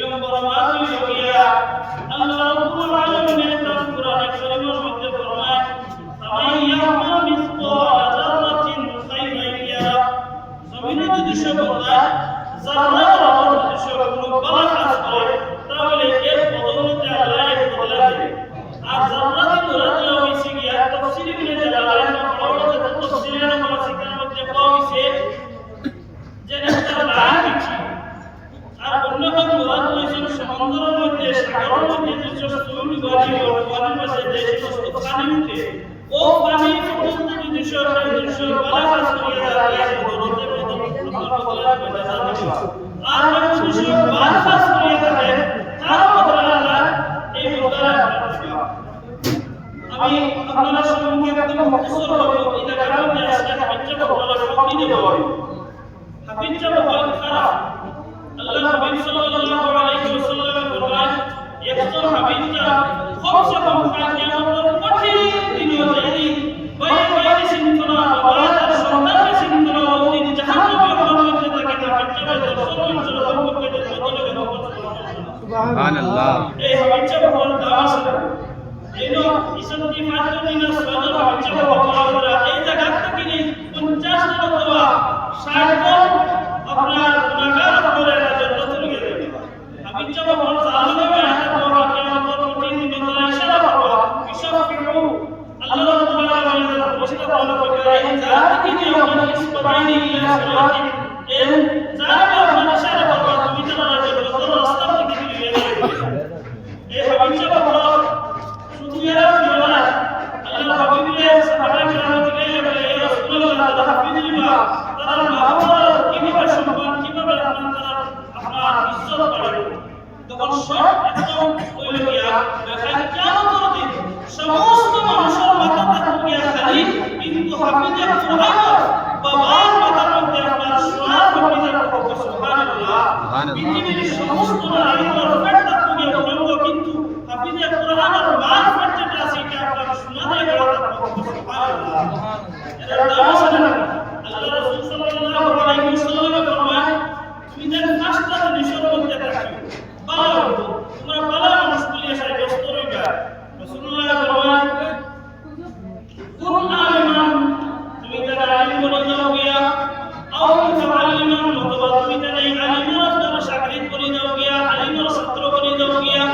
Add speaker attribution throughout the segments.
Speaker 1: নম্বর মাতুল হইয়া আল্লাহ রাব্বুল আলামিনের তার কুরআনে কারীমের মধ্যে পানি উঠে ও পানি পর্যন্ত যদি সরকার বালা কাজ করিয়া যায় বদলতে আর যদি বালা কাজ করিয়া থাকে তার বদলে আল্লাহ এই বদলা আমি আপনাদের সম্মুখে একদম মুখস্থ করব এটা কারণে আজকে হাবিজা বলা সবই দেব হাবিজা বলা খারাপ আল্লাহ নবী সাল্লাল্লাহু আলাইহি ওয়াসাল্লাম বলেন একজন হাবিজা সবচেয়ে কম কিয়ামতের কঠিন দিন হইবে বাইরে সিনতনা বাবা তার সন্তানকে সিনতনা ওই জাহান্নামে হওয়ার মধ্যে থাকে হাবিজা সর্বোচ্চ সম্পর্কে
Speaker 2: সুবহানাল্লাহ
Speaker 1: এই হাবিজা বলার দাওয়াত এনো ইসলামী মাধ্যমিনা সদর হাবিজা বলা এই জায়গা থেকে 50 জন অথবা 60 জন আপনার গুনাহগার করে জান্নাতে নিয়ে যাবে হাবিজা বলা জালিমে আয়াত বলা কিয়ামতের কঠিন দিনে তারা ইশারা করবে বিশাফিউ আল্লাহ রাব্বুল আলামিনের মুস্তাফা করে এই জায়গা থেকে আপনার ইসবাইনি ইলা সালাতি এই জায়গা আপনার ইশারা করবে তুমি তারা জান্নাতের রাস্তা থেকে নিয়ে যাবে এই হাবিজা বলা সুদিরা বলা আল্লাহ হাবিবের সাহাবা کرام থেকে বলে ইয়া রাসূলুল্লাহ হাবিবিল্লাহ তারা মাহবুব কিভাবে সম্মান কিভাবে আপনার ইজ্জত করে তখন সব একদম কইল গিয়া দেখা কিয়ামতের দিন সমস্ত মানুষের মাথাতে গিয়া খালি কিন্তু হাফিজে কুরআন বাবার মাথার মধ্যে আপনার সোনার হাফিজে সুবহানাল্লাহ পৃথিবীর সমস্ত নারীদের পেটটা গিয়া বলবো কিন্তু হাফিজে কুরআনের মান পেটটা আছে এটা আপনার সোনা দিয়ে গড়া সুবহানাল্লাহ এর দাম আছে না আল্লাহ রাসূল সাল্লাল্লাহু আলাইহি ওয়াসাল্লাম ফরমান তুমি যে পাঁচটা জিনিসের মধ্যে থাকো ভালো তোমরা ভালো মানুষ বলিয়া সাই ব্যস্ত রইবা রাসূলুল্লাহ ফরমান কুরআন আলিমান তুমি যারা আলিম বলে যাও গিয়া আও মুতাআল্লিমান অথবা তুমি যারা আলিমের দ্বারা শাগিদ বলে যাও গিয়া আলিমের ছাত্র বলে যাও গিয়া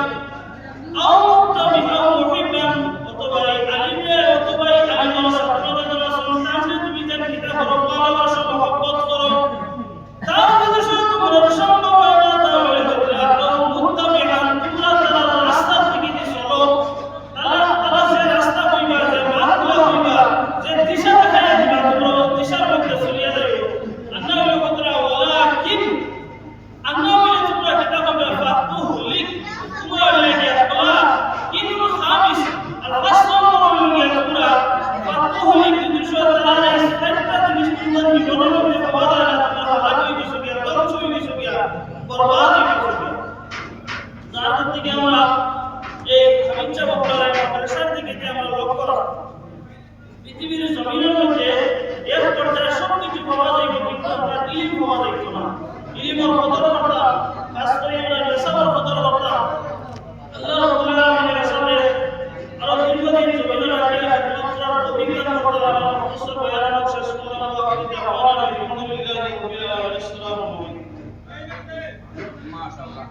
Speaker 1: আও মুতাবিআও মুহিব্বান অথবা আলিমের অথবা আলিমের ছাত্রদের দ্বারা সন্তানকে তুমি যারা কিতাব ভালোবাসা মহব্বত করো তাহলে যদি তোমার সম্ভব হয় না তাহলে আল্লাহ মুত্তাবিআন তোমরা তার রাস্তা থেকে চলো তারা যে রাস্তা কইবা যে মাতগুলো কইবা যে দিশা দেখায় দিবা তোমরা দিশার মধ্যে চলিয়া যাবে আল্লাহ হলো কথা ওয়ালাকিন আল্লাহ হলো তোমরা কিতাব ফাতুহলিক তোমরা হলে কি আল্লাহ কিনুল খামিস আল-ফাসল হলো কি তোমরা ফাতুহলিক দুশো তারা ইসলামটা জিনিস তোমরা জীবনের মধ্যে পাওয়া যায় না তোমরা হালাকি দিছো গিয়া ধ্বংস হয়ে গেছো গিয়া বরবাদ হয়ে গেছো গিয়া যার থেকে আমরা এই হাবিজা বক্তার মাদ্রাসার দিকে যে আমরা লক্ষ্য রাখব পৃথিবীর জমিনের মধ্যে এক পর্যায়ে সবকিছু পাওয়া যাবে কিন্তু আমরা ইলম পাওয়া যাবে না ইলমের কদর করতাম খাস করে আমরা নেশার কদর করতাম আল্লাহ রাব্বুল আলামিনের সামনে আরো দীর্ঘদিন জমিনের আগে হাদিসের অভিজ্ঞতা করতে আমরা মুখস্থ বয়ান শেষ করলাম আলহামদুলিল্লাহ রাব্বিল আলামিন মাশাআল্লাহ